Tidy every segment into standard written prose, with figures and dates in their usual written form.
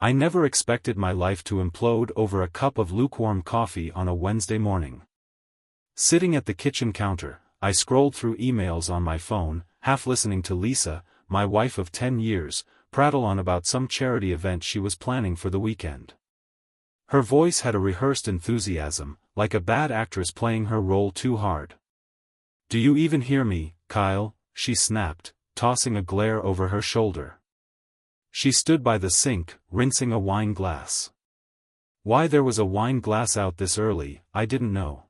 I never expected my life to implode over a cup of lukewarm coffee on a Wednesday morning. Sitting at the kitchen counter, I scrolled through emails on my phone, half listening to Lisa, my wife of 10 years, prattle on about some charity event she was planning for the weekend. Her voice had a rehearsed enthusiasm, like a bad actress playing her role too hard. "Do you even hear me, Kyle?" she snapped, tossing a glare over her shoulder. She stood by the sink, rinsing a wine glass. Why there was a wine glass out this early, I didn't know.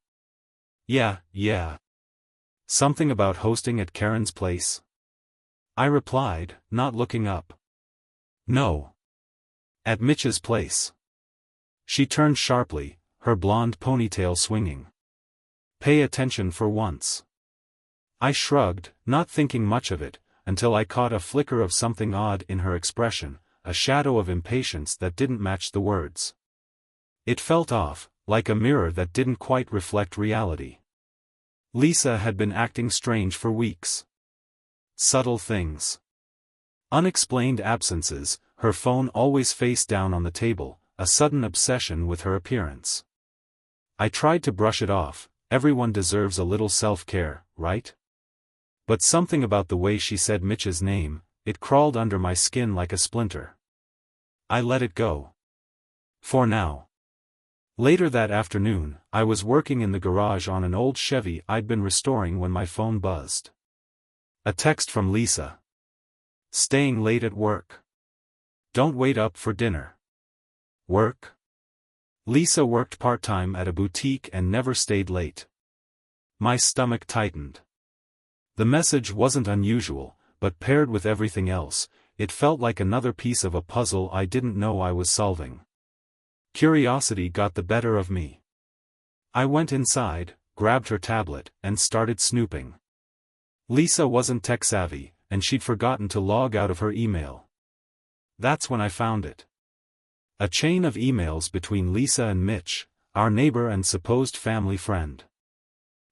Yeah. Something about hosting at Karen's place?" I replied, not looking up. "No. At Mitch's place." She turned sharply, her blonde ponytail swinging. "Pay attention for once." I shrugged, not thinking much of it, until I caught a flicker of something odd in her expression, a shadow of impatience that didn't match the words. It felt off, like a mirror that didn't quite reflect reality. Lisa had been acting strange for weeks. Subtle things. Unexplained absences, her phone always face down on the table, a sudden obsession with her appearance. I tried to brush it off. Everyone deserves a little self-care, right? But something about the way she said Mitch's name, it crawled under my skin like a splinter. I let it go. For now. Later that afternoon, I was working in the garage on an old Chevy I'd been restoring when my phone buzzed. A text from Lisa. "Staying late at work. Don't wait up for dinner." Work? Lisa worked part-time at a boutique and never stayed late. My stomach tightened. The message wasn't unusual, but paired with everything else, it felt like another piece of a puzzle I didn't know I was solving. Curiosity got the better of me. I went inside, grabbed her tablet, and started snooping. Lisa wasn't tech-savvy, and she'd forgotten to log out of her email. That's when I found it. A chain of emails between Lisa and Mitch, our neighbor and supposed family friend.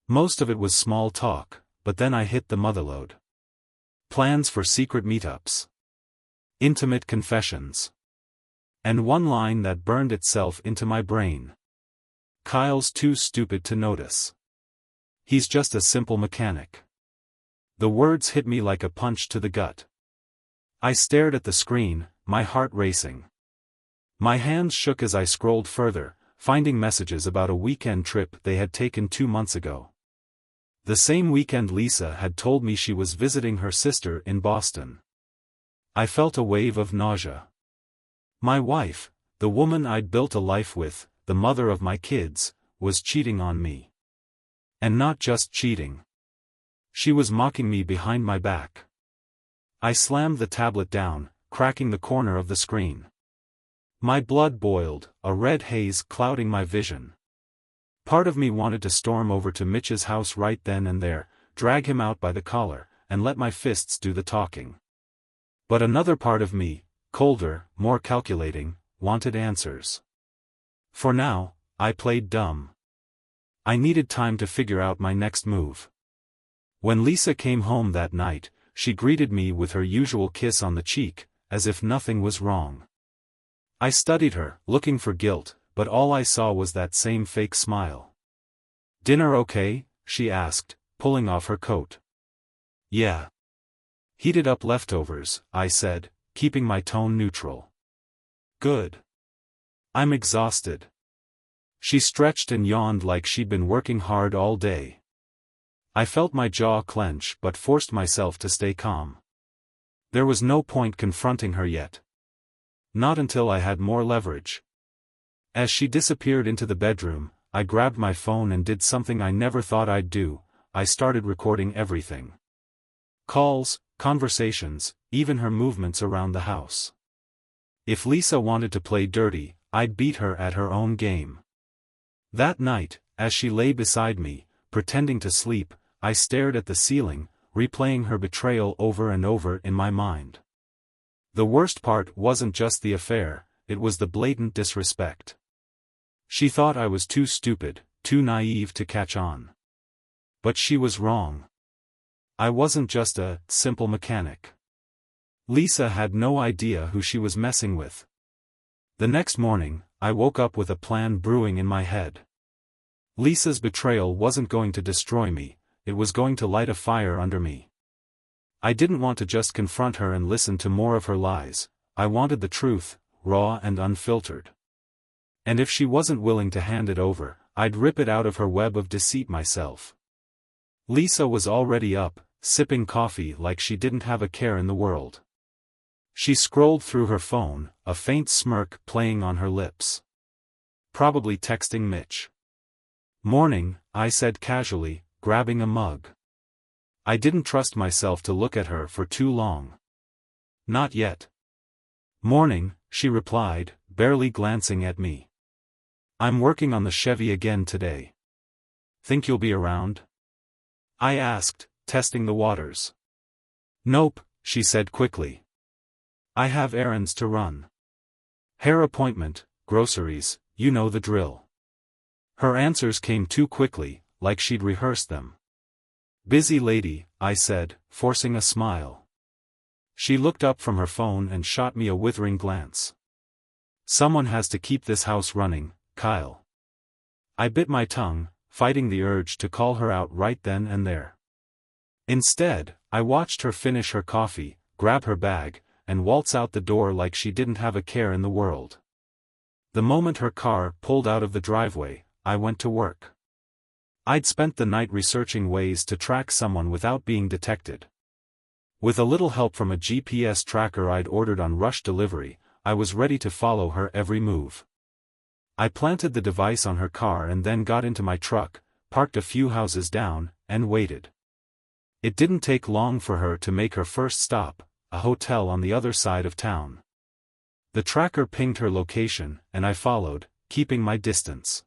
Most of it was small talk, but then I hit the motherlode. Plans for secret meetups. Intimate confessions. And one line that burned itself into my brain. "Kyle's too stupid to notice. He's just a simple mechanic." The words hit me like a punch to the gut. I stared at the screen, my heart racing. My hands shook as I scrolled further, finding messages about a weekend trip they had taken 2 months ago. The same weekend Lisa had told me she was visiting her sister in Boston. I felt a wave of nausea. My wife, the woman I'd built a life with, the mother of my kids, was cheating on me. And not just cheating. She was mocking me behind my back. I slammed the tablet down, cracking the corner of the screen. My blood boiled, a red haze clouding my vision. Part of me wanted to storm over to Mitch's house right then and there, drag him out by the collar, and let my fists do the talking. But another part of me, colder, more calculating, wanted answers. For now, I played dumb. I needed time to figure out my next move. When Lisa came home that night, she greeted me with her usual kiss on the cheek, as if nothing was wrong. I studied her, looking for guilt, but all I saw was that same fake smile. "Dinner okay?" she asked, pulling off her coat. "Yeah. Heated up leftovers," I said, keeping my tone neutral. "Good. I'm exhausted." She stretched and yawned like she'd been working hard all day. I felt my jaw clench but forced myself to stay calm. There was no point confronting her yet. Not until I had more leverage. As she disappeared into the bedroom, I grabbed my phone and did something I never thought I'd do. I started recording everything. Calls, conversations, even her movements around the house. If Lisa wanted to play dirty, I'd beat her at her own game. That night, as she lay beside me, pretending to sleep, I stared at the ceiling, replaying her betrayal over and over in my mind. The worst part wasn't just the affair, it was the blatant disrespect. She thought I was too stupid, too naive to catch on. But she was wrong. I wasn't just a simple mechanic. Lisa had no idea who she was messing with. The next morning, I woke up with a plan brewing in my head. Lisa's betrayal wasn't going to destroy me, it was going to light a fire under me. I didn't want to just confront her and listen to more of her lies, I wanted the truth, raw and unfiltered. And if she wasn't willing to hand it over, I'd rip it out of her web of deceit myself. Lisa was already up, sipping coffee like she didn't have a care in the world. She scrolled through her phone, a faint smirk playing on her lips. Probably texting Mitch. "Morning," I said casually, grabbing a mug. I didn't trust myself to look at her for too long. "Not yet." "Morning," she replied, barely glancing at me. "I'm working on the Chevy again today. Think you'll be around?" I asked, testing the waters. "Nope," she said quickly. "I have errands to run. Hair appointment, groceries, you know the drill." Her answers came too quickly, like she'd rehearsed them. "Busy lady," I said, forcing a smile. She looked up from her phone and shot me a withering glance. "Someone has to keep this house running, Kyle." I bit my tongue, fighting the urge to call her out right then and there. Instead, I watched her finish her coffee, grab her bag, and waltz out the door like she didn't have a care in the world. The moment her car pulled out of the driveway, I went to work. I'd spent the night researching ways to track someone without being detected. With a little help from a GPS tracker I'd ordered on rush delivery, I was ready to follow her every move. I planted the device on her car and then got into my truck, parked a few houses down, and waited. It didn't take long for her to make her first stop, a hotel on the other side of town. The tracker pinged her location, and I followed, keeping my distance.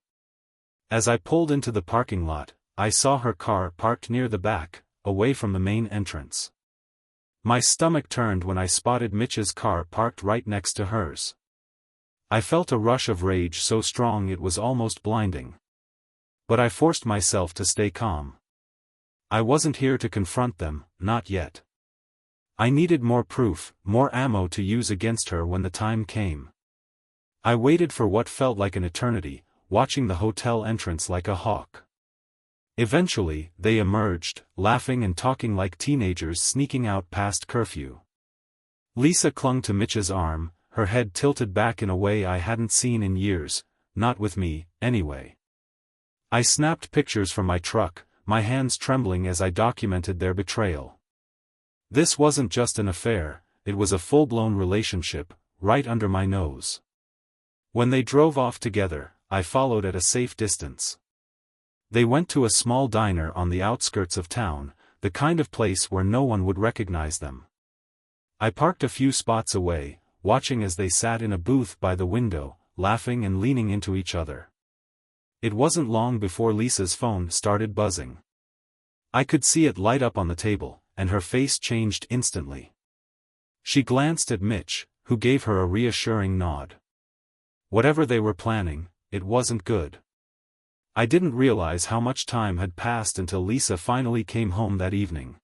As I pulled into the parking lot, I saw her car parked near the back, away from the main entrance. My stomach turned when I spotted Mitch's car parked right next to hers. I felt a rush of rage so strong it was almost blinding. But I forced myself to stay calm. I wasn't here to confront them, not yet. I needed more proof, more ammo to use against her when the time came. I waited for what felt like an eternity, watching the hotel entrance like a hawk. Eventually, they emerged, laughing and talking like teenagers sneaking out past curfew. Lisa clung to Mitch's arm, her head tilted back in a way I hadn't seen in years, not with me, anyway. I snapped pictures from my truck, my hands trembling as I documented their betrayal. This wasn't just an affair, it was a full-blown relationship, right under my nose. When they drove off together, I followed at a safe distance. They went to a small diner on the outskirts of town, the kind of place where no one would recognize them. I parked a few spots away, watching as they sat in a booth by the window, laughing and leaning into each other. It wasn't long before Lisa's phone started buzzing. I could see it light up on the table, and her face changed instantly. She glanced at Mitch, who gave her a reassuring nod. Whatever they were planning, it wasn't good. I didn't realize how much time had passed until Lisa finally came home that evening.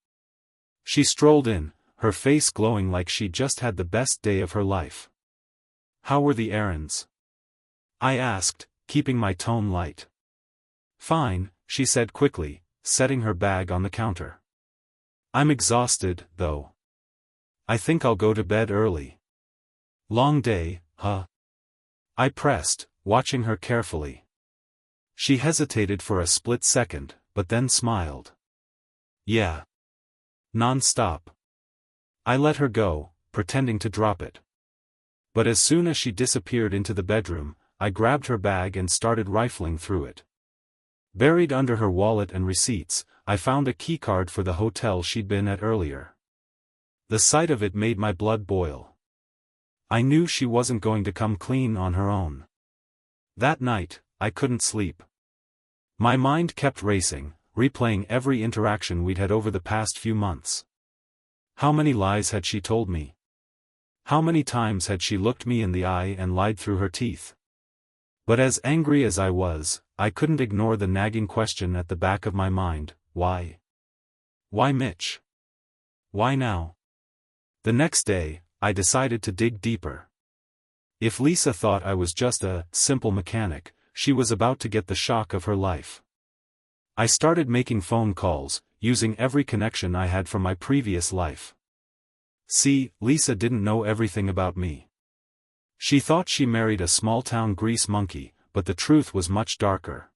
She strolled in, her face glowing like she'd just had the best day of her life. "How were the errands?" I asked, keeping my tone light. "Fine," she said quickly, setting her bag on the counter. "I'm exhausted, though. I think I'll go to bed early." "Long day, huh?" I pressed, watching her carefully. She hesitated for a split second, but then smiled. "Yeah. Non-stop." I let her go, pretending to drop it. But as soon as she disappeared into the bedroom, I grabbed her bag and started rifling through it. Buried under her wallet and receipts, I found a keycard for the hotel she'd been at earlier. The sight of it made my blood boil. I knew she wasn't going to come clean on her own. That night, I couldn't sleep. My mind kept racing, replaying every interaction we'd had over the past few months. How many lies had she told me? How many times had she looked me in the eye and lied through her teeth? But as angry as I was, I couldn't ignore the nagging question at the back of my mind, why? Why Mitch? Why now? The next day, I decided to dig deeper. If Lisa thought I was just a simple mechanic, she was about to get the shock of her life. I started making phone calls, using every connection I had from my previous life. See, Lisa didn't know everything about me. She thought she married a small-town grease monkey, but the truth was much darker.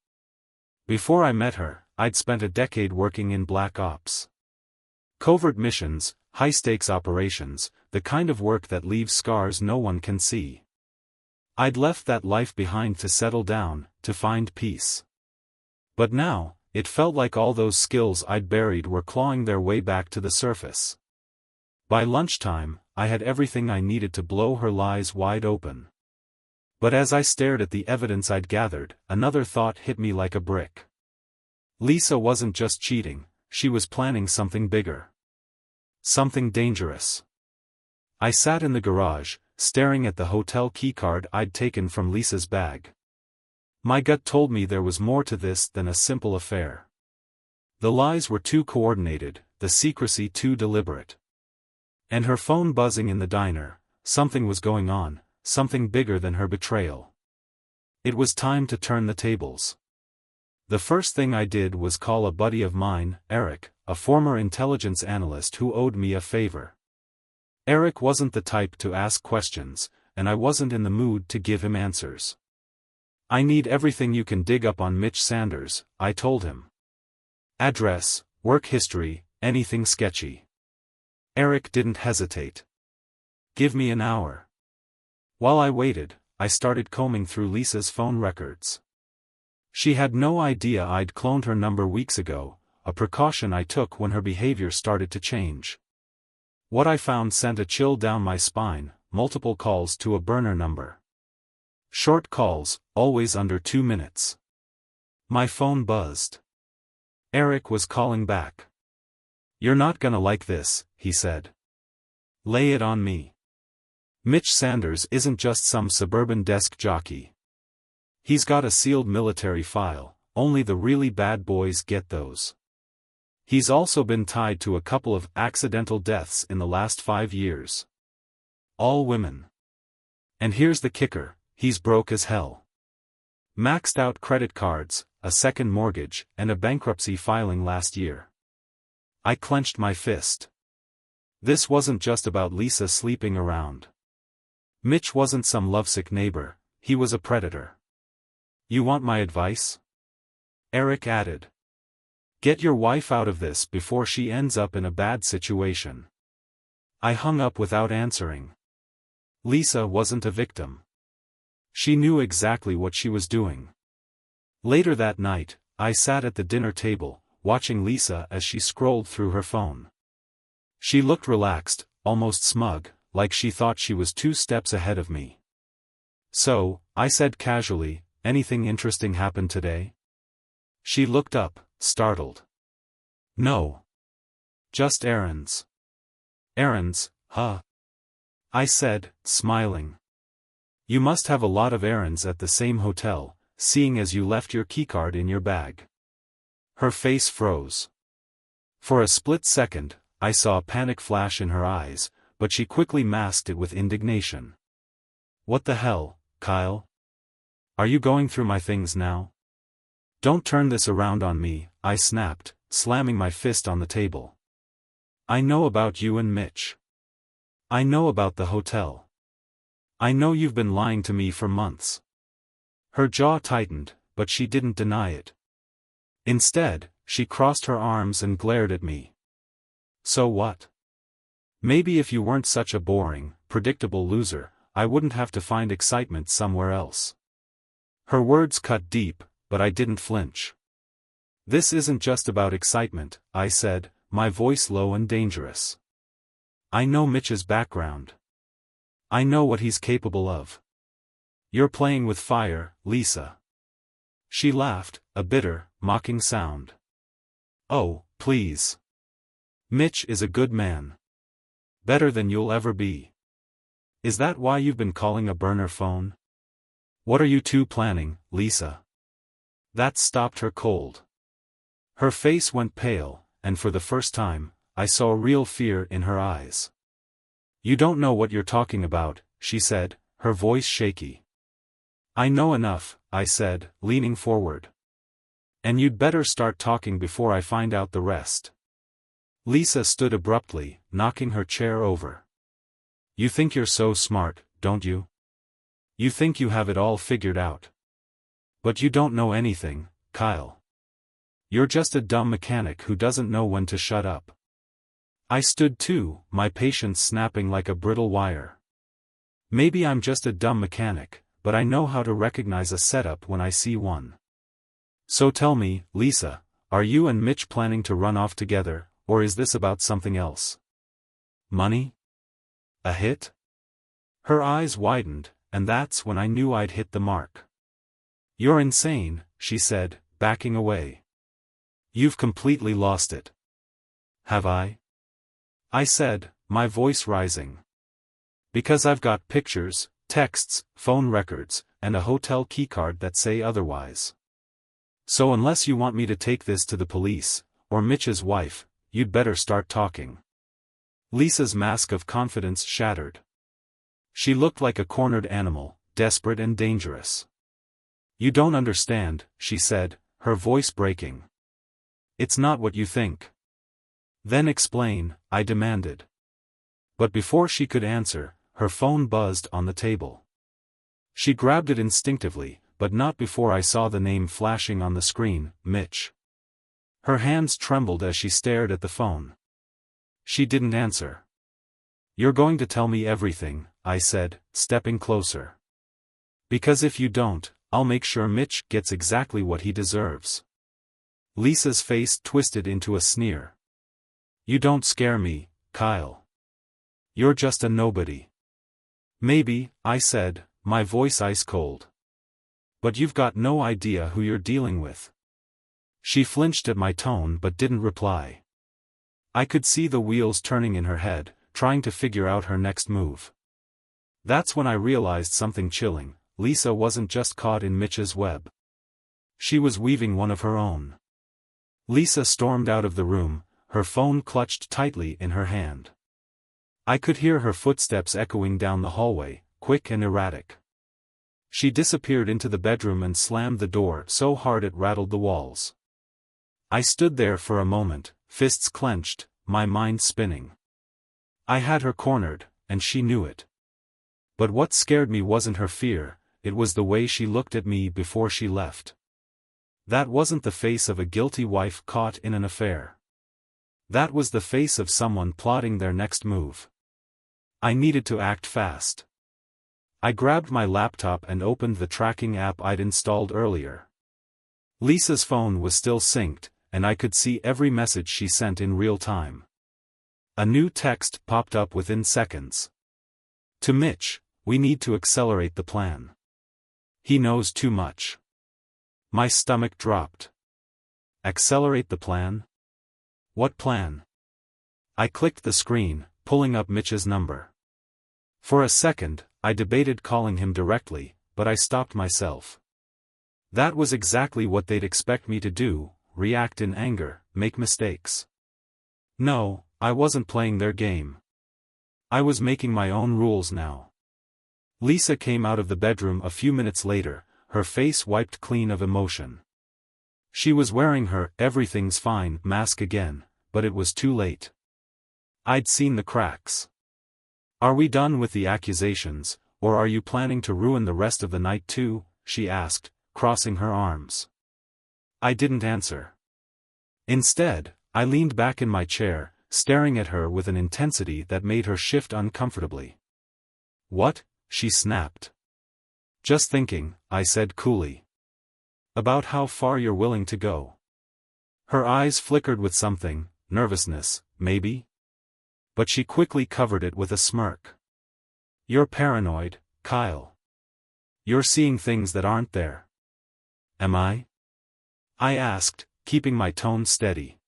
Before I met her, I'd spent a decade working in black ops. Covert missions, high-stakes operations, the kind of work that leaves scars no one can see. I'd left that life behind to settle down, to find peace. But now, it felt like all those skills I'd buried were clawing their way back to the surface. By lunchtime, I had everything I needed to blow her lies wide open. But as I stared at the evidence I'd gathered, another thought hit me like a brick. Lisa wasn't just cheating, she was planning something bigger. Something dangerous. I sat in the garage, staring at the hotel keycard I'd taken from Lisa's bag. My gut told me there was more to this than a simple affair. The lies were too coordinated, the secrecy too deliberate. And her phone buzzing in the diner, something was going on, something bigger than her betrayal. It was time to turn the tables. The first thing I did was call a buddy of mine, Eric, a former intelligence analyst who owed me a favor. Eric wasn't the type to ask questions, and I wasn't in the mood to give him answers. I need everything you can dig up on Mitch Sanders, I told him. Address, work history, anything sketchy. Eric didn't hesitate. Give me an hour. While I waited, I started combing through Lisa's phone records. She had no idea I'd cloned her number weeks ago, a precaution I took when her behavior started to change. What I found sent a chill down my spine, multiple calls to a burner number. Short calls, always under 2 minutes. My phone buzzed. Eric was calling back. "You're not gonna like this," he said. "Lay it on me. Mitch Sanders isn't just some suburban desk jockey. He's got a sealed military file, only the really bad boys get those. He's also been tied to a couple of accidental deaths in the last 5 years. All women. And here's the kicker, he's broke as hell. Maxed out credit cards, a second mortgage, and a bankruptcy filing last year." I clenched my fist. This wasn't just about Lisa sleeping around. Mitch wasn't some lovesick neighbor, he was a predator. "You want my advice?" Eric added. "Get your wife out of this before she ends up in a bad situation." I hung up without answering. Lisa wasn't a victim. She knew exactly what she was doing. Later that night, I sat at the dinner table, watching Lisa as she scrolled through her phone. She looked relaxed, almost smug, like she thought she was 2 steps ahead of me. "So," I said casually, "anything interesting happened today?" She looked up, startled. "No. Just errands." "Errands, huh?" I said, smiling. "You must have a lot of errands at the same hotel, seeing as you left your keycard in your bag." Her face froze. For a split second, I saw a panic flash in her eyes, but she quickly masked it with indignation. "What the hell, Kyle? Are you going through my things now?" "Don't turn this around on me," I snapped, slamming my fist on the table. "I know about you and Mitch. I know about the hotel. I know you've been lying to me for months." Her jaw tightened, but she didn't deny it. Instead, she crossed her arms and glared at me. "So what? Maybe if you weren't such a boring, predictable loser, I wouldn't have to find excitement somewhere else." Her words cut deep, but I didn't flinch. "This isn't just about excitement," I said, my voice low and dangerous. "I know Mitch's background. I know what he's capable of. You're playing with fire, Lisa." She laughed, a bitter, mocking sound. "Oh, please. Mitch is a good man. Better than you'll ever be. Is that why you've been calling a burner phone? What are you two planning, Lisa?" That stopped her cold. Her face went pale, and for the first time, I saw real fear in her eyes. "You don't know what you're talking about," she said, her voice shaky. I know enough, I said, leaning forward. And you'd better start talking before I find out the rest. Lisa stood abruptly, knocking her chair over. You think you're so smart, don't you? You think you have it all figured out. But you don't know anything, Kyle. You're just a dumb mechanic who doesn't know when to shut up. I stood too, my patience snapping like a brittle wire. Maybe I'm just a dumb mechanic, but I know how to recognize a setup when I see one. So tell me, Lisa, are you and Mitch planning to run off together, or is this about something else? Money? A hit? Her eyes widened, and that's when I knew I'd hit the mark. You're insane, she said, backing away. You've completely lost it. Have I? I said, my voice rising. Because I've got pictures, texts, phone records, and a hotel keycard that say otherwise. So unless you want me to take this to the police, or Mitch's wife, you'd better start talking. Lisa's mask of confidence shattered. She looked like a cornered animal, desperate and dangerous. You don't understand, she said, her voice breaking. It's not what you think. Then explain, I demanded. But before she could answer, her phone buzzed on the table. She grabbed it instinctively, but not before I saw the name flashing on the screen, Mitch. Her hands trembled as she stared at the phone. She didn't answer. You're going to tell me everything, I said, stepping closer. Because if you don't, I'll make sure Mitch gets exactly what he deserves. Lisa's face twisted into a sneer. You don't scare me, Kyle. You're just a nobody. Maybe, I said, my voice ice cold. But you've got no idea who you're dealing with. She flinched at my tone but didn't reply. I could see the wheels turning in her head, trying to figure out her next move. That's when I realized something chilling. Lisa wasn't just caught in Mitch's web. She was weaving one of her own. Lisa stormed out of the room, her phone clutched tightly in her hand. I could hear her footsteps echoing down the hallway, quick and erratic. She disappeared into the bedroom and slammed the door so hard it rattled the walls. I stood there for a moment, fists clenched, my mind spinning. I had her cornered, and she knew it. But what scared me wasn't her fear, it was the way she looked at me before she left. That wasn't the face of a guilty wife caught in an affair. That was the face of someone plotting their next move. I needed to act fast. I grabbed my laptop and opened the tracking app I'd installed earlier. Lisa's phone was still synced, and I could see every message she sent in real time. A new text popped up within seconds. To Mitch, we need to accelerate the plan. He knows too much. My stomach dropped. Accelerate the plan? What plan? I clicked the screen, pulling up Mitch's number. For a second, I debated calling him directly, but I stopped myself. That was exactly what they'd expect me to do, react in anger, make mistakes. No, I wasn't playing their game. I was making my own rules now. Lisa came out of the bedroom a few minutes later, her face wiped clean of emotion. She was wearing her "everything's fine" mask again, but it was too late. I'd seen the cracks. Are we done with the accusations, or are you planning to ruin the rest of the night too? She asked, crossing her arms. I didn't answer. Instead, I leaned back in my chair, staring at her with an intensity that made her shift uncomfortably. What? She snapped. Just thinking, I said coolly. About how far you're willing to go. Her eyes flickered with something, nervousness, maybe? But she quickly covered it with a smirk. You're paranoid, Kyle. You're seeing things that aren't there. Am I? I asked, keeping my tone steady.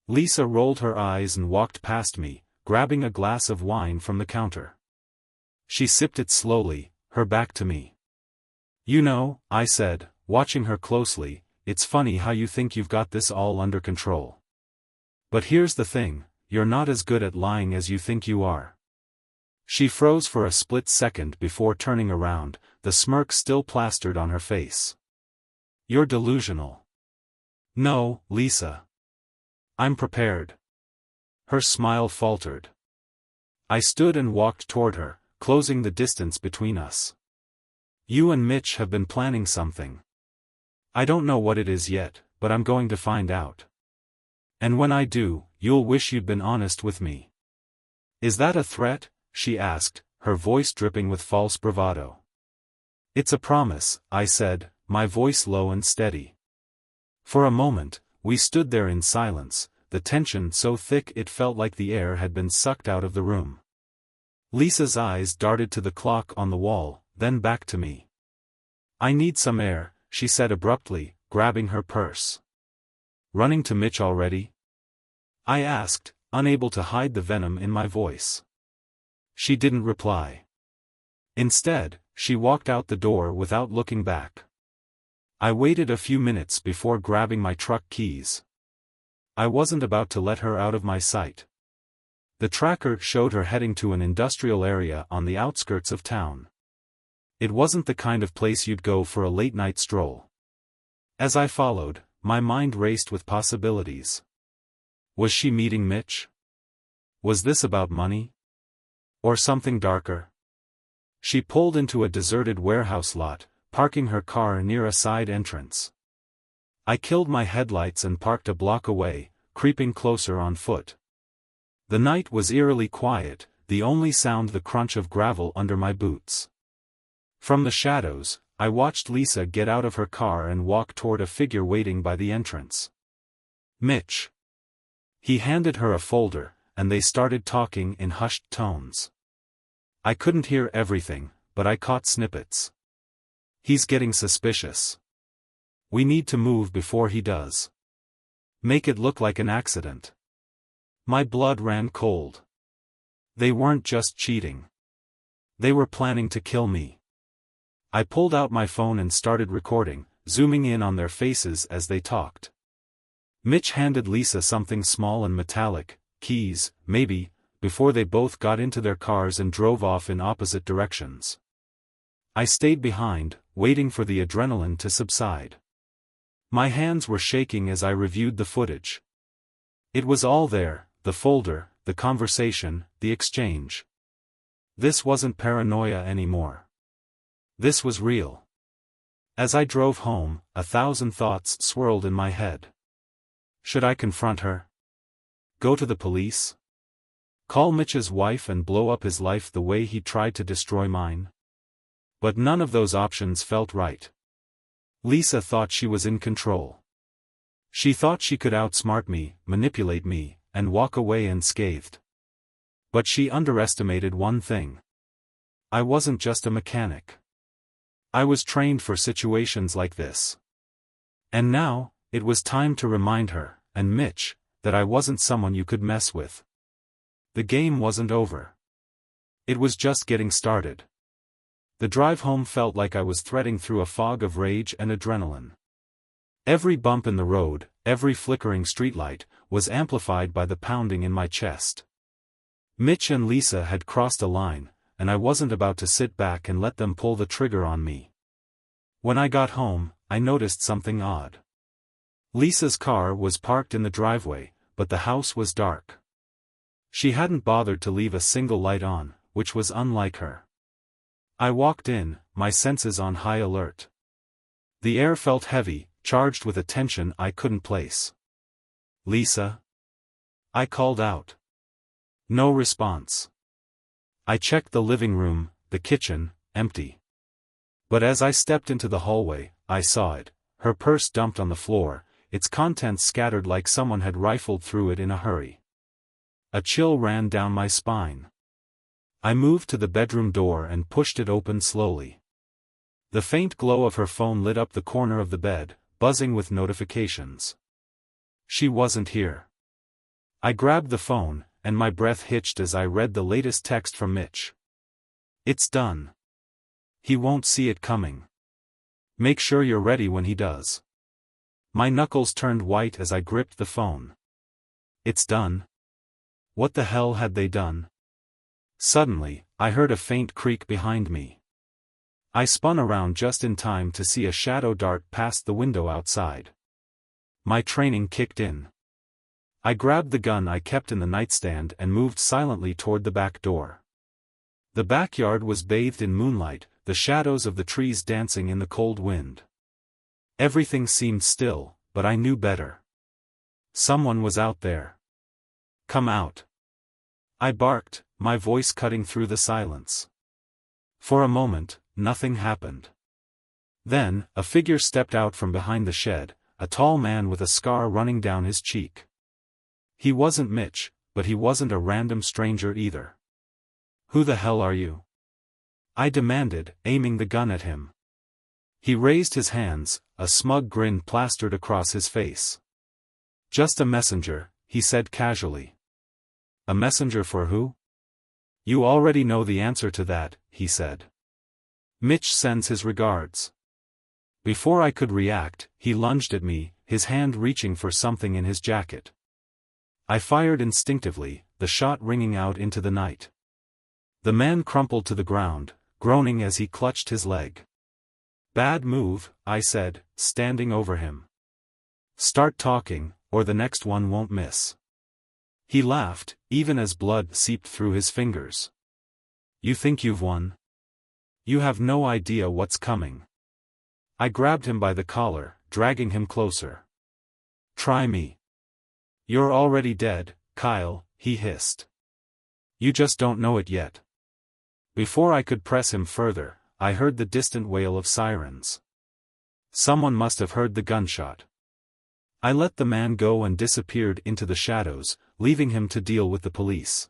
Lisa rolled her eyes and walked past me, grabbing a glass of wine from the counter. She sipped it slowly, her back to me. You know, I said, watching her closely, it's funny how you think you've got this all under control. But here's the thing, you're not as good at lying as you think you are. She froze for a split second before turning around, the smirk still plastered on her face. You're delusional. No, Lisa. I'm prepared. Her smile faltered. I stood and walked toward her, closing the distance between us. You and Mitch have been planning something. I don't know what it is yet, but I'm going to find out. And when I do, you'll wish you'd been honest with me. Is that a threat? She asked, her voice dripping with false bravado. It's a promise, I said, my voice low and steady. For a moment, we stood there in silence, the tension so thick it felt like the air had been sucked out of the room. Lisa's eyes darted to the clock on the wall, then back to me. I need some air, she said abruptly, grabbing her purse. Running to Mitch already? I asked, unable to hide the venom in my voice. She didn't reply. Instead, she walked out the door without looking back. I waited a few minutes before grabbing my truck keys. I wasn't about to let her out of my sight. The tracker showed her heading to an industrial area on the outskirts of town. It wasn't the kind of place you'd go for a late-night stroll. As I followed, my mind raced with possibilities. Was she meeting Mitch? Was this about money? Or something darker? She pulled into a deserted warehouse lot, parking her car near a side entrance. I killed my headlights and parked a block away, creeping closer on foot. The night was eerily quiet, the only sound the crunch of gravel under my boots. From the shadows, I watched Lisa get out of her car and walk toward a figure waiting by the entrance. Mitch. He handed her a folder, and they started talking in hushed tones. I couldn't hear everything, but I caught snippets. He's getting suspicious. We need to move before he does. Make it look like an accident. My blood ran cold. They weren't just cheating. They were planning to kill me. I pulled out my phone and started recording, zooming in on their faces as they talked. Mitch handed Lisa something small and metallic, keys, maybe, before they both got into their cars and drove off in opposite directions. I stayed behind, waiting for the adrenaline to subside. My hands were shaking as I reviewed the footage. It was all there, the folder, the conversation, the exchange. This wasn't paranoia anymore. This was real. As I drove home, 1,000 thoughts swirled in my head. Should I confront her? Go to the police? Call Mitch's wife and blow up his life the way he tried to destroy mine? But none of those options felt right. Lisa thought she was in control. She thought she could outsmart me, manipulate me, and walk away unscathed. But she underestimated one thing. I wasn't just a mechanic. I was trained for situations like this. And now, it was time to remind her, and Mitch, that I wasn't someone you could mess with. The game wasn't over. It was just getting started. The drive home felt like I was threading through a fog of rage and adrenaline. Every bump in the road, every flickering streetlight, was amplified by the pounding in my chest. Mitch and Lisa had crossed a line, and I wasn't about to sit back and let them pull the trigger on me. When I got home, I noticed something odd. Lisa's car was parked in the driveway, but the house was dark. She hadn't bothered to leave a single light on, which was unlike her. I walked in, my senses on high alert. The air felt heavy, charged with a tension I couldn't place. Lisa? I called out. No response. I checked the living room, the kitchen, empty. But as I stepped into the hallway, I saw it, her purse dumped on the floor, its contents scattered like someone had rifled through it in a hurry. A chill ran down my spine. I moved to the bedroom door and pushed it open slowly. The faint glow of her phone lit up the corner of the bed, buzzing with notifications. She wasn't here. I grabbed the phone, and my breath hitched as I read the latest text from Mitch. It's done. He won't see it coming. Make sure you're ready when he does. My knuckles turned white as I gripped the phone. It's done? What the hell had they done? Suddenly, I heard a faint creak behind me. I spun around just in time to see a shadow dart past the window outside. My training kicked in. I grabbed the gun I kept in the nightstand and moved silently toward the back door. The backyard was bathed in moonlight, the shadows of the trees dancing in the cold wind. Everything seemed still, but I knew better. Someone was out there. "Come out!" I barked, my voice cutting through the silence. For a moment, nothing happened. Then, a figure stepped out from behind the shed, a tall man with a scar running down his cheek. He wasn't Mitch, but he wasn't a random stranger either. "Who the hell are you?" I demanded, aiming the gun at him. He raised his hands, a smug grin plastered across his face. "Just a messenger," he said casually. "A messenger for who?" "You already know the answer to that," he said. "Mitch sends his regards." Before I could react, he lunged at me, his hand reaching for something in his jacket. I fired instinctively, the shot ringing out into the night. The man crumpled to the ground, groaning as he clutched his leg. "Bad move," I said, standing over him. "Start talking, or the next one won't miss." He laughed, even as blood seeped through his fingers. "You think you've won? You have no idea what's coming." I grabbed him by the collar, dragging him closer. "Try me." "You're already dead, Kyle," he hissed. "You just don't know it yet." Before I could press him further, I heard the distant wail of sirens. Someone must have heard the gunshot. I let the man go and disappeared into the shadows, leaving him to deal with the police.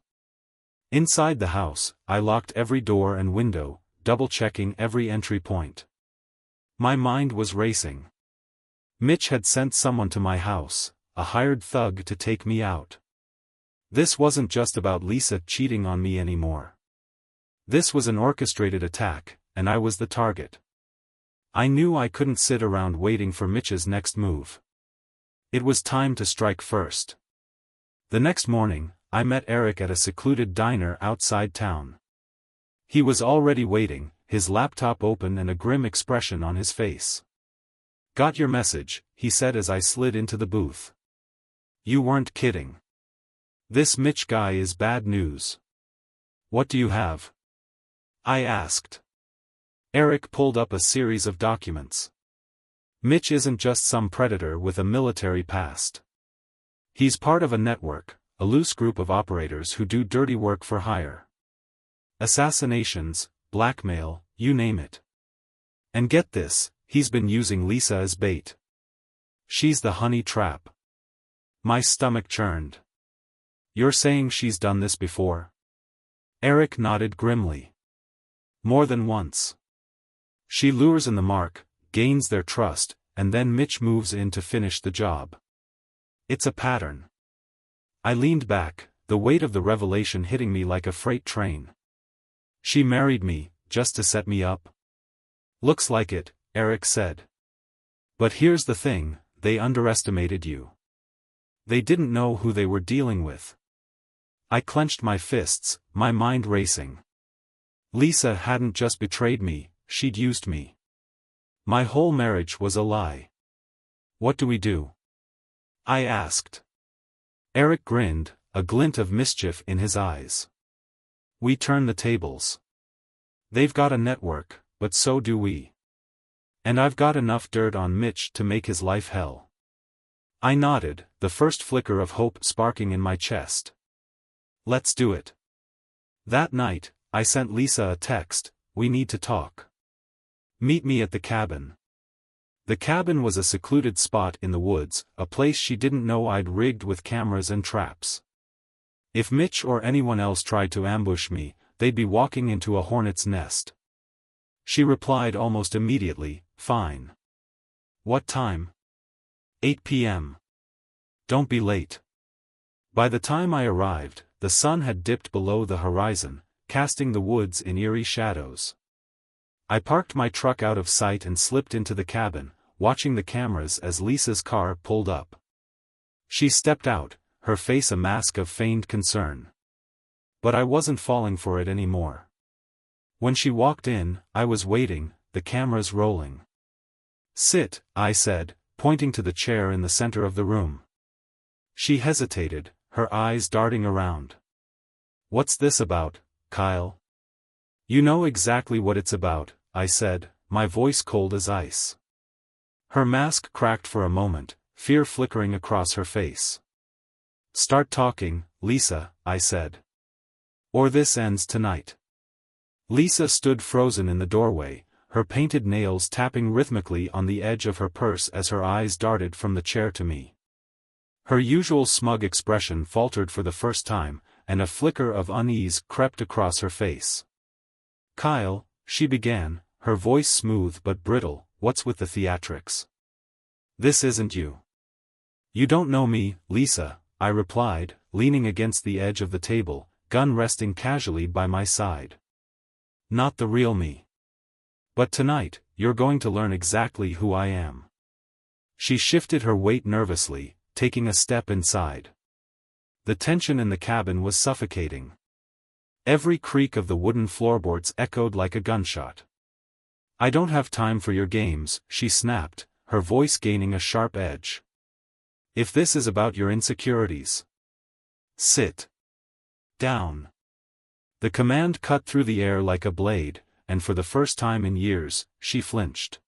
Inside the house, I locked every door and window, double-checking every entry point. My mind was racing. Mitch had sent someone to my house, a hired thug to take me out. This wasn't just about Lisa cheating on me anymore. This was an orchestrated attack, and I was the target. I knew I couldn't sit around waiting for Mitch's next move. It was time to strike first. The next morning, I met Eric at a secluded diner outside town. He was already waiting, his laptop open and a grim expression on his face. "Got your message," he said as I slid into the booth. "You weren't kidding. This Mitch guy is bad news." "What do you have?" I asked. Eric pulled up a series of documents. "Mitch isn't just some predator with a military past. He's part of a network, a loose group of operators who do dirty work for hire. Assassinations, blackmail, you name it. And get this, he's been using Lisa as bait. She's the honey trap." My stomach churned. "You're saying she's done this before?" Eric nodded grimly. "More than once. She lures in the mark, gains their trust, and then Mitch moves in to finish the job. It's a pattern." I leaned back, the weight of the revelation hitting me like a freight train. "She married me, just to set me up?" "Looks like it," Eric said. "But here's the thing, they underestimated you. They didn't know who they were dealing with." I clenched my fists, my mind racing. Lisa hadn't just betrayed me, she'd used me. My whole marriage was a lie. "What do we do?" I asked. Eric grinned, a glint of mischief in his eyes. "We turn the tables. They've got a network, but so do we. And I've got enough dirt on Mitch to make his life hell." I nodded, the first flicker of hope sparking in my chest. "Let's do it." That night, I sent Lisa a text, "We need to talk. Meet me at the cabin." The cabin was a secluded spot in the woods, a place she didn't know I'd rigged with cameras and traps. If Mitch or anyone else tried to ambush me, they'd be walking into a hornet's nest. She replied almost immediately, "Fine." "What time?" 8 p.m. "Don't be late." By the time I arrived, the sun had dipped below the horizon, casting the woods in eerie shadows. I parked my truck out of sight and slipped into the cabin, watching the cameras as Lisa's car pulled up. She stepped out, her face a mask of feigned concern. But I wasn't falling for it anymore. When she walked in, I was waiting, the cameras rolling. "Sit," I said, pointing to the chair in the center of the room. She hesitated, her eyes darting around. "What's this about, Kyle?" "You know exactly what it's about," I said, my voice cold as ice. Her mask cracked for a moment, fear flickering across her face. "Start talking, Lisa," I said. "Or this ends tonight." Lisa stood frozen in the doorway, her painted nails tapping rhythmically on the edge of her purse as her eyes darted from the chair to me. Her usual smug expression faltered for the first time, and a flicker of unease crept across her face. "Kyle," she began, her voice smooth but brittle, "what's with the theatrics? This isn't you." "You don't know me, Lisa," I replied, leaning against the edge of the table, gun resting casually by my side. "Not the real me. But tonight, you're going to learn exactly who I am." She shifted her weight nervously, taking a step inside. The tension in the cabin was suffocating. Every creak of the wooden floorboards echoed like a gunshot. "I don't have time for your games," she snapped, her voice gaining a sharp edge. "If this is about your insecurities, sit down." The command cut through the air like a blade, and for the first time in years, she flinched.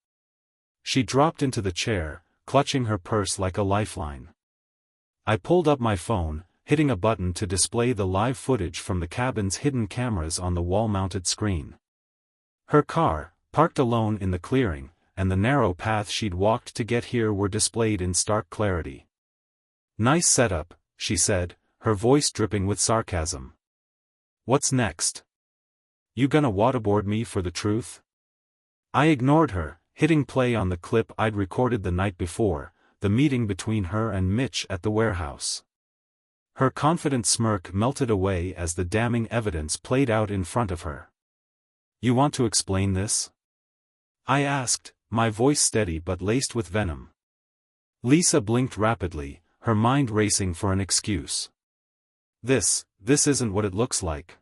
She dropped into the chair, clutching her purse like a lifeline. I pulled up my phone, hitting a button to display the live footage from the cabin's hidden cameras on the wall-mounted screen. Her car, parked alone in the clearing, and the narrow path she'd walked to get here were displayed in stark clarity. "Nice setup," she said, her voice dripping with sarcasm. "What's next? You gonna waterboard me for the truth?" I ignored her, hitting play on the clip I'd recorded the night before, the meeting between her and Mitch at the warehouse. Her confident smirk melted away as the damning evidence played out in front of her. "You want to explain this?" I asked, my voice steady but laced with venom. Lisa blinked rapidly, her mind racing for an excuse. This isn't what it looks like.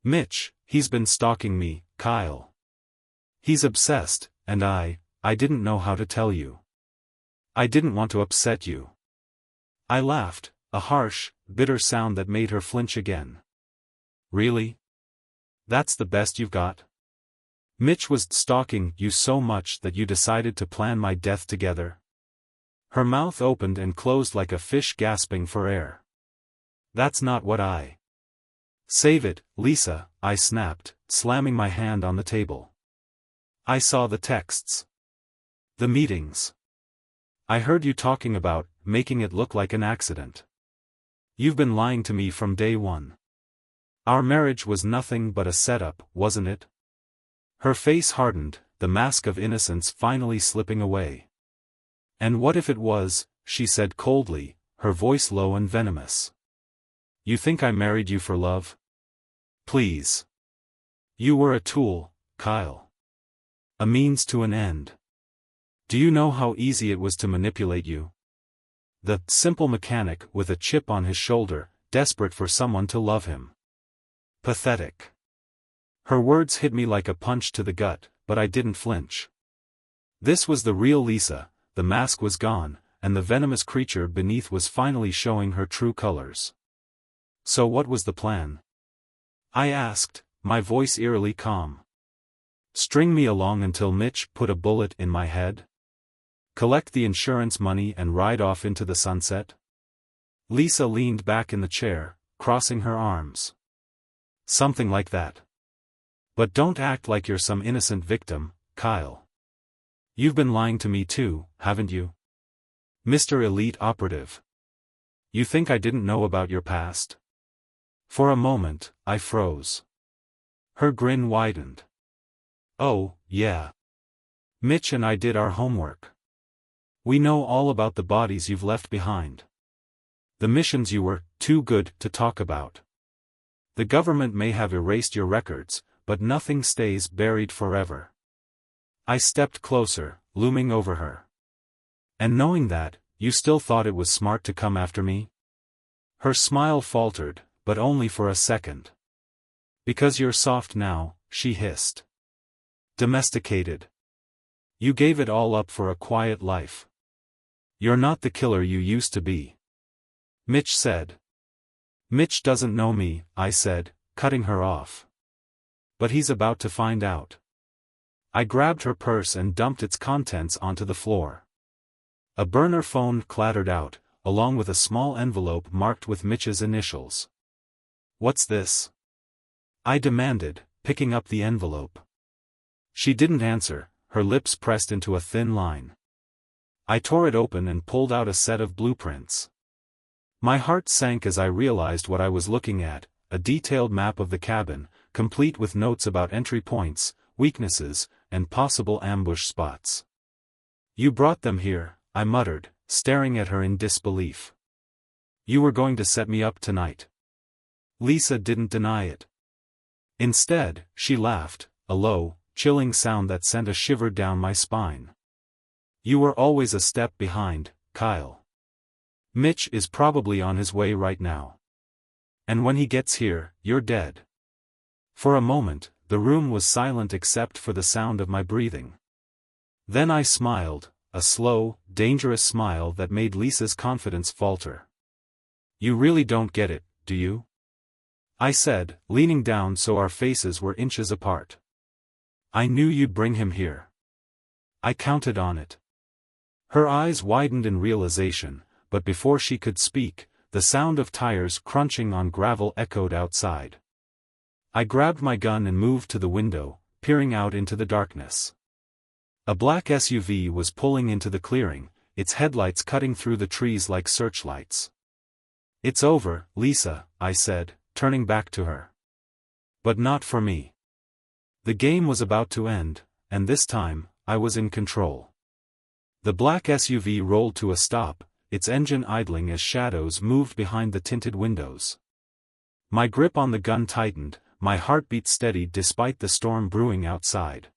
Mitch, he's been stalking me, Kyle. He's obsessed, and I didn't know how to tell you. I didn't want to upset you." I laughed, a harsh, bitter sound that made her flinch again. "Really? That's the best you've got? Mitch was stalking you so much that you decided to plan my death together?" Her mouth opened and closed like a fish gasping for air. "That's not what I—" "Save it, Lisa," I snapped, slamming my hand on the table. "I saw the texts. The meetings. I heard you talking about making it look like an accident. You've been lying to me from day one. Our marriage was nothing but a setup, wasn't it?" Her face hardened, the mask of innocence finally slipping away. "And what if it was?" she said coldly, her voice low and venomous. "You think I married you for love? Please. You were a tool, Kyle. A means to an end. Do you know how easy it was to manipulate you? The simple mechanic with a chip on his shoulder, desperate for someone to love him. Pathetic." Her words hit me like a punch to the gut, but I didn't flinch. This was the real Lisa, the mask was gone, and the venomous creature beneath was finally showing her true colors. "So what was the plan?" I asked, my voice eerily calm. "String me along until Mitch put a bullet in my head? Collect the insurance money and ride off into the sunset?" Lisa leaned back in the chair, crossing her arms. "Something like that. But don't act like you're some innocent victim, Kyle. You've been lying to me too, haven't you? Mr. Elite Operative. You think I didn't know about your past?" For a moment, I froze. Her grin widened. "Oh, yeah. Mitch and I did our homework. We know all about the bodies you've left behind. The missions you were too good to talk about. The government may have erased your records, but nothing stays buried forever." I stepped closer, looming over her. "And knowing that, you still thought it was smart to come after me?" Her smile faltered, but only for a second. "Because you're soft now," she hissed. "Domesticated. You gave it all up for a quiet life. You're not the killer you used to be," Mitch said. "Mitch doesn't know me," I said, cutting her off. "But he's about to find out." I grabbed her purse and dumped its contents onto the floor. A burner phone clattered out, along with a small envelope marked with Mitch's initials. "What's this?" I demanded, picking up the envelope. She didn't answer, her lips pressed into a thin line. I tore it open and pulled out a set of blueprints. My heart sank as I realized what I was looking at, a detailed map of the cabin, complete with notes about entry points, weaknesses, and possible ambush spots. "You brought them here," I muttered, staring at her in disbelief. "You were going to set me up tonight." Lisa didn't deny it. Instead, she laughed, a low, chilling sound that sent a shiver down my spine. "You were always a step behind, Kyle. Mitch is probably on his way right now. And when he gets here, you're dead." For a moment, the room was silent except for the sound of my breathing. Then I smiled, a slow, dangerous smile that made Lisa's confidence falter. "You really don't get it, do you?" I said, leaning down so our faces were inches apart. "I knew you'd bring him here. I counted on it." Her eyes widened in realization, but before she could speak, the sound of tires crunching on gravel echoed outside. I grabbed my gun and moved to the window, peering out into the darkness. A black SUV was pulling into the clearing, its headlights cutting through the trees like searchlights. "It's over, Lisa," I said, turning back to her. But not for me. The game was about to end, and this time, I was in control. The black SUV rolled to a stop, its engine idling as shadows moved behind the tinted windows. My grip on the gun tightened, my heartbeat steady despite the storm brewing outside.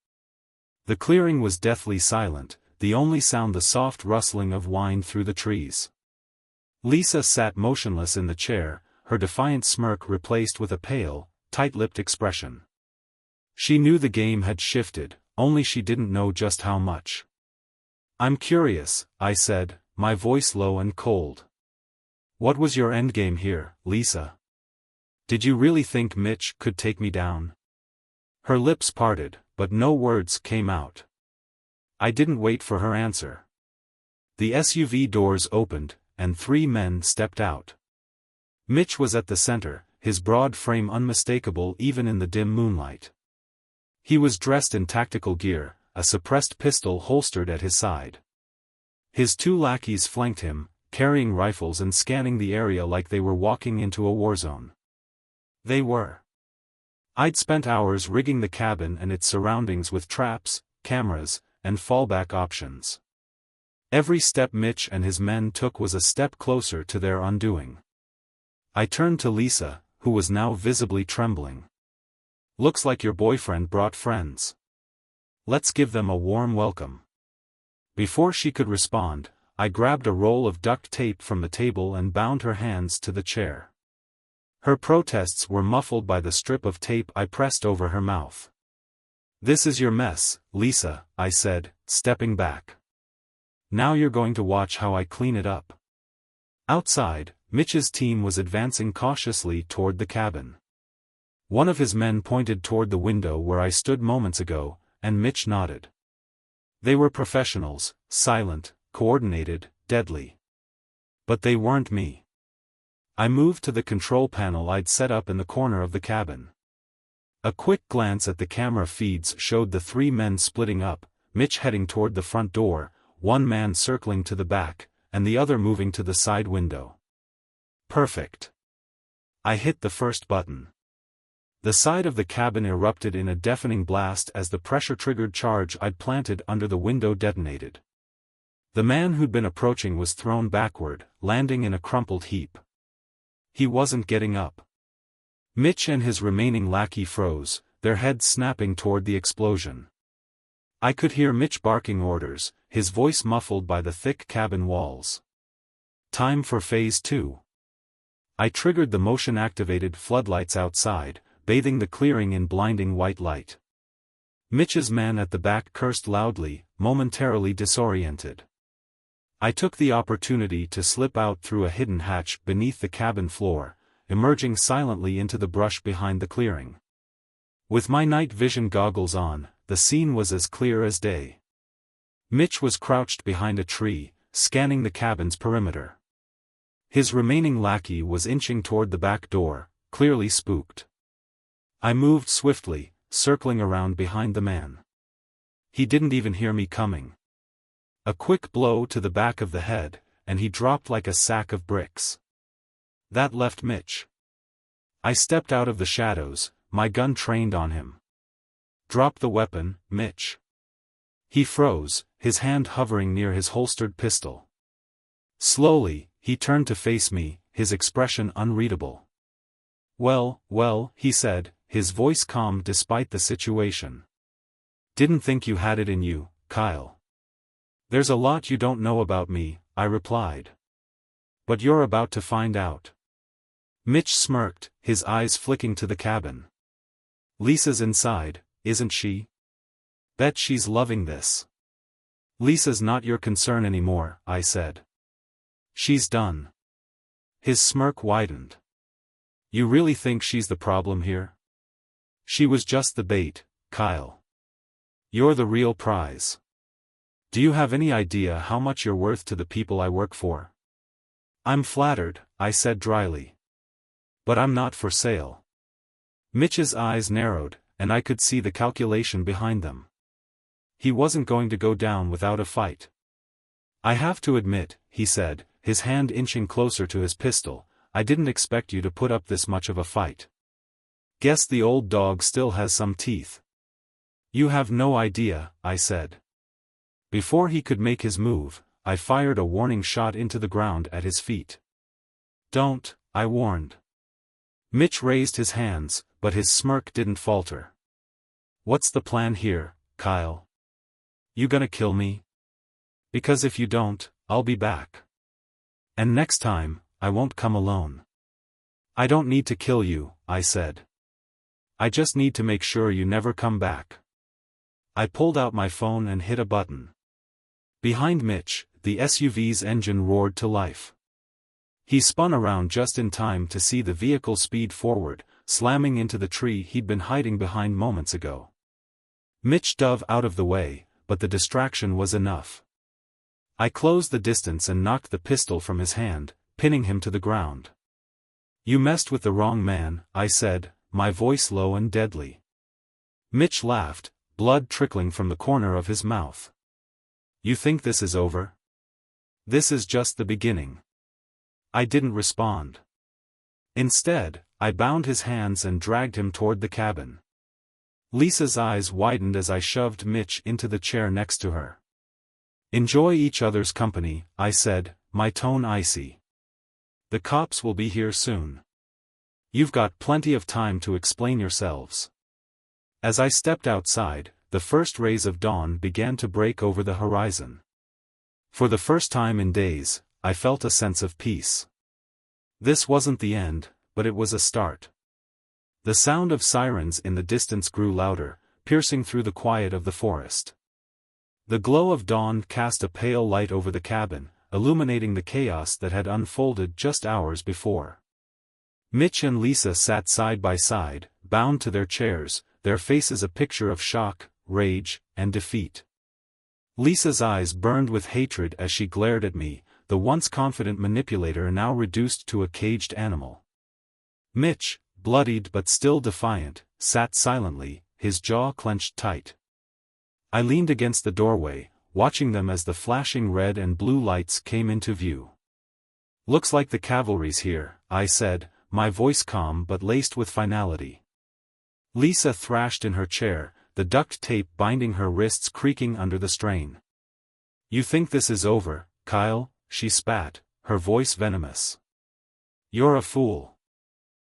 The clearing was deathly silent, the only sound the soft rustling of wind through the trees. Lisa sat motionless in the chair, her defiant smirk replaced with a pale, tight-lipped expression. She knew the game had shifted, only she didn't know just how much. "I'm curious," I said, my voice low and cold. "What was your endgame here, Lisa? Did you really think Mitch could take me down?" Her lips parted, but no words came out. I didn't wait for her answer. The SUV doors opened, and 3 men stepped out. Mitch was at the center, his broad frame unmistakable even in the dim moonlight. He was dressed in tactical gear, a suppressed pistol holstered at his side. His 2 lackeys flanked him, carrying rifles and scanning the area like they were walking into a war zone. They were. I'd spent hours rigging the cabin and its surroundings with traps, cameras, and fallback options. Every step Mitch and his men took was a step closer to their undoing. I turned to Lisa, who was now visibly trembling. "Looks like your boyfriend brought friends. Let's give them a warm welcome." Before she could respond, I grabbed a roll of duct tape from the table and bound her hands to the chair. Her protests were muffled by the strip of tape I pressed over her mouth. "This is your mess, Lisa," I said, stepping back. "Now you're going to watch how I clean it up." Outside, Mitch's team was advancing cautiously toward the cabin. One of his men pointed toward the window where I stood moments ago, and Mitch nodded. They were professionals, silent, coordinated, deadly. But they weren't me. I moved to the control panel I'd set up in the corner of the cabin. A quick glance at the camera feeds showed the 3 men splitting up, Mitch heading toward the front door, one man circling to the back, and the other moving to the side window. Perfect. I hit the first button. The side of the cabin erupted in a deafening blast as the pressure-triggered charge I'd planted under the window detonated. The man who'd been approaching was thrown backward, landing in a crumpled heap. He wasn't getting up. Mitch and his remaining lackey froze, their heads snapping toward the explosion. I could hear Mitch barking orders, his voice muffled by the thick cabin walls. "Time for phase 2. I triggered the motion-activated floodlights outside, bathing the clearing in blinding white light. Mitch's man at the back cursed loudly, momentarily disoriented. I took the opportunity to slip out through a hidden hatch beneath the cabin floor, emerging silently into the brush behind the clearing. With my night vision goggles on, the scene was as clear as day. Mitch was crouched behind a tree, scanning the cabin's perimeter. His remaining lackey was inching toward the back door, clearly spooked. I moved swiftly, circling around behind the man. He didn't even hear me coming. A quick blow to the back of the head, and he dropped like a sack of bricks. That left Mitch. I stepped out of the shadows, my gun trained on him. "Drop the weapon, Mitch." He froze, his hand hovering near his holstered pistol. Slowly, he turned to face me, his expression unreadable. Well, he said, his voice calm despite the situation. "Didn't think you had it in you, Kyle." "There's a lot you don't know about me," I replied. "But you're about to find out." Mitch smirked, his eyes flicking to the cabin. "Lisa's inside, isn't she? Bet she's loving this." "Lisa's not your concern anymore," I said. "She's done." His smirk widened. "You really think she's the problem here?" "She was just the bait, Kyle. You're the real prize. Do you have any idea how much you're worth to the people I work for?" "I'm flattered," I said dryly. "But I'm not for sale." Mitch's eyes narrowed, and I could see the calculation behind them. He wasn't going to go down without a fight. "I have to admit," he said, his hand inching closer to his pistol, "I didn't expect you to put up this much of a fight. Guess the old dog still has some teeth." "You have no idea," I said. Before he could make his move, I fired a warning shot into the ground at his feet. "Don't," I warned. Mitch raised his hands, but his smirk didn't falter. "What's the plan here, Kyle? You gonna kill me? Because if you don't, I'll be back. And next time, I won't come alone." "I don't need to kill you," I said. "I just need to make sure you never come back." I pulled out my phone and hit a button. Behind Mitch, the SUV's engine roared to life. He spun around just in time to see the vehicle speed forward, slamming into the tree he'd been hiding behind moments ago. Mitch dove out of the way, but the distraction was enough. I closed the distance and knocked the pistol from his hand, pinning him to the ground. "You messed with the wrong man," I said, my voice low and deadly. Mitch laughed, blood trickling from the corner of his mouth. "You think this is over? This is just the beginning." I didn't respond. Instead, I bound his hands and dragged him toward the cabin. Lisa's eyes widened as I shoved Mitch into the chair next to her. "Enjoy each other's company," I said, my tone icy. "The cops will be here soon. You've got plenty of time to explain yourselves." As I stepped outside, the first rays of dawn began to break over the horizon. For the first time in days, I felt a sense of peace. This wasn't the end, but it was a start. The sound of sirens in the distance grew louder, piercing through the quiet of the forest. The glow of dawn cast a pale light over the cabin, illuminating the chaos that had unfolded just hours before. Mitch and Lisa sat side by side, bound to their chairs, their faces a picture of shock, rage, and defeat. Lisa's eyes burned with hatred as she glared at me, the once confident manipulator now reduced to a caged animal. Mitch, bloodied but still defiant, sat silently, his jaw clenched tight. I leaned against the doorway, watching them as the flashing red and blue lights came into view. "Looks like the cavalry's here," I said, my voice calm but laced with finality. Lisa thrashed in her chair, the duct tape binding her wrists creaking under the strain. "You think this is over, Kyle?" she spat, her voice venomous. "You're a fool.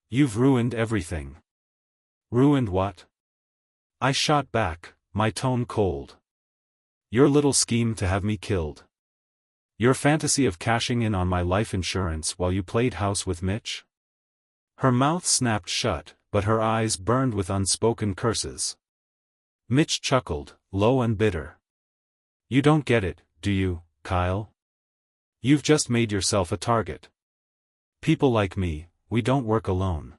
You've ruined everything." "Ruined what?" I shot back, my tone cold. "Your little scheme to have me killed. Your fantasy of cashing in on my life insurance while you played house with Mitch?" Her mouth snapped shut, but her eyes burned with unspoken curses. Mitch chuckled, low and bitter. You don't get it, do you, Kyle? You've just made yourself a target. People like me, we don't work alone.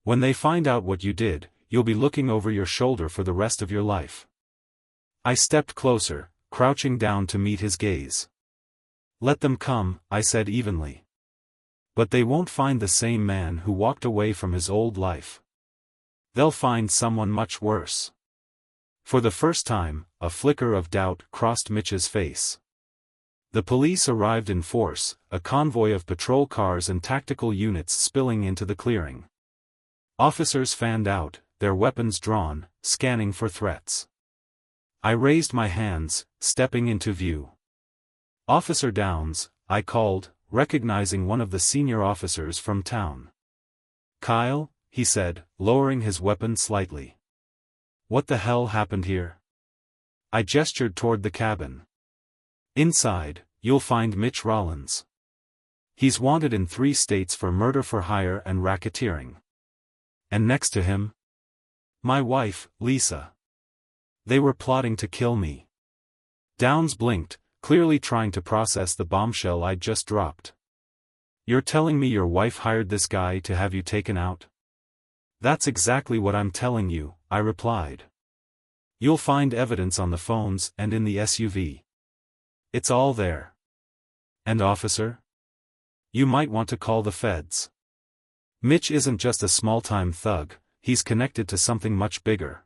When they find out what you did, you'll be looking over your shoulder for the rest of your life. I stepped closer, crouching down to meet his gaze. Let them come, I said evenly. But they won't find the same man who walked away from his old life. They'll find someone much worse. For the first time, a flicker of doubt crossed Mitch's face. The police arrived in force, a convoy of patrol cars and tactical units spilling into the clearing. Officers fanned out, their weapons drawn, scanning for threats. I raised my hands, stepping into view. Officer Downs, I called, recognizing one of the senior officers from town. Kyle, he said, lowering his weapon slightly. What the hell happened here? I gestured toward the cabin. Inside, you'll find Mitch Rollins. He's wanted in 3 states for murder for hire and racketeering. And next to him? My wife, Lisa. They were plotting to kill me. Downs blinked, clearly trying to process the bombshell I'd just dropped. You're telling me your wife hired this guy to have you taken out? That's exactly what I'm telling you, I replied. You'll find evidence on the phones and in the SUV. It's all there. And officer? You might want to call the feds. Mitch isn't just a small-time thug, he's connected to something much bigger.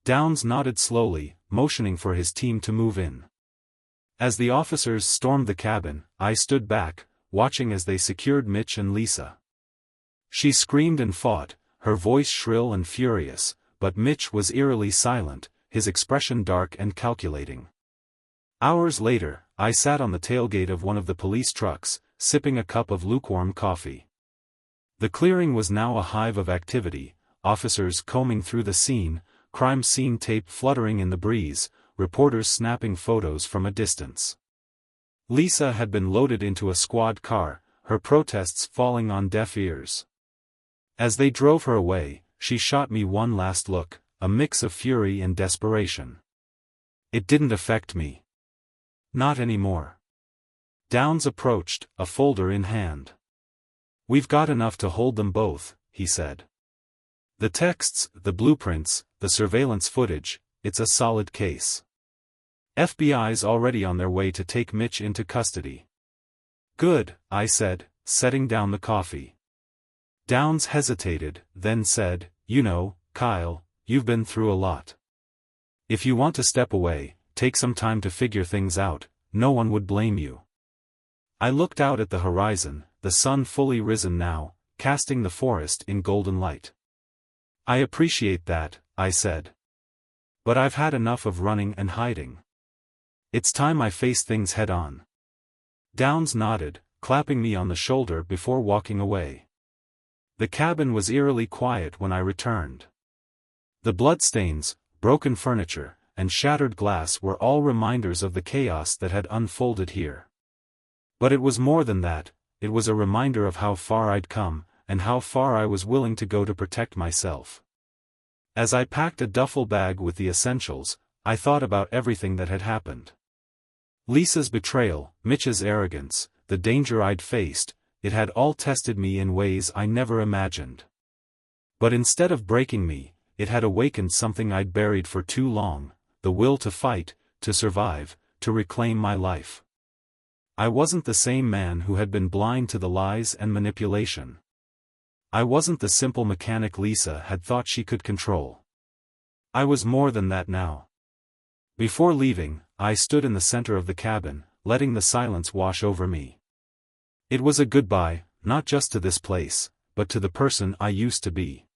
Downs nodded slowly, motioning for his team to move in. As the officers stormed the cabin, I stood back, watching as they secured Mitch and Lisa. She screamed and fought, her voice shrill and furious, but Mitch was eerily silent, his expression dark and calculating. Hours later, I sat on the tailgate of one of the police trucks, sipping a cup of lukewarm coffee. The clearing was now a hive of activity, officers combing through the scene, crime scene tape fluttering in the breeze, reporters snapping photos from a distance. Lisa had been loaded into a squad car, her protests falling on deaf ears. As they drove her away, she shot me one last look, a mix of fury and desperation. It didn't affect me. Not anymore. Downs approached, a folder in hand. We've got enough to hold them both, he said. The texts, the blueprints, the surveillance footage, it's a solid case. FBI's already on their way to take Mitch into custody. Good, I said, setting down the coffee. Downs hesitated, then said, You know, Kyle, you've been through a lot. If you want to step away, take some time to figure things out, no one would blame you. I looked out at the horizon, the sun fully risen now, casting the forest in golden light. I appreciate that, I said. But I've had enough of running and hiding. It's time I face things head on. Downs nodded, clapping me on the shoulder before walking away. The cabin was eerily quiet when I returned. The bloodstains, broken furniture, and shattered glass were all reminders of the chaos that had unfolded here. But it was more than that, it was a reminder of how far I'd come, and how far I was willing to go to protect myself. As I packed a duffel bag with the essentials, I thought about everything that had happened. Lisa's betrayal, Mitch's arrogance, the danger I'd faced, it had all tested me in ways I never imagined. But instead of breaking me, it had awakened something I'd buried for too long, the will to fight, to survive, to reclaim my life. I wasn't the same man who had been blind to the lies and manipulation. I wasn't the simple mechanic Lisa had thought she could control. I was more than that now. Before leaving, I stood in the center of the cabin, letting the silence wash over me. It was a goodbye, not just to this place, but to the person I used to be.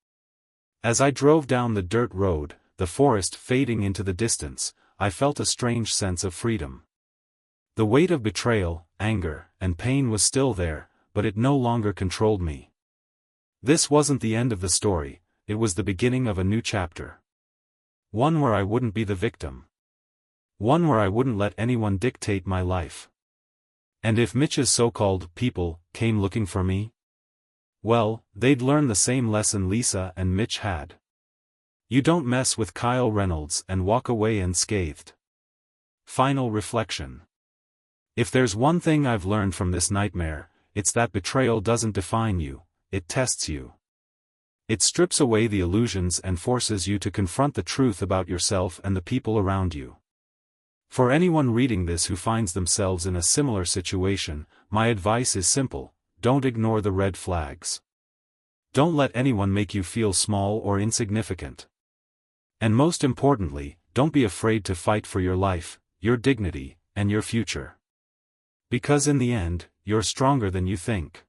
As I drove down the dirt road, the forest fading into the distance, I felt a strange sense of freedom. The weight of betrayal, anger, and pain was still there, but it no longer controlled me. This wasn't the end of the story, it was the beginning of a new chapter. One where I wouldn't be the victim. One where I wouldn't let anyone dictate my life. And if Mitch's so-called people came looking for me? Well, they'd learn the same lesson Lisa and Mitch had. You don't mess with Kyle Reynolds and walk away unscathed. Final reflection. If there's one thing I've learned from this nightmare, it's that betrayal doesn't define you, it tests you. It strips away the illusions and forces you to confront the truth about yourself and the people around you. For anyone reading this who finds themselves in a similar situation, my advice is simple: don't ignore the red flags. Don't let anyone make you feel small or insignificant. And most importantly, don't be afraid to fight for your life, your dignity, and your future. Because in the end, you're stronger than you think.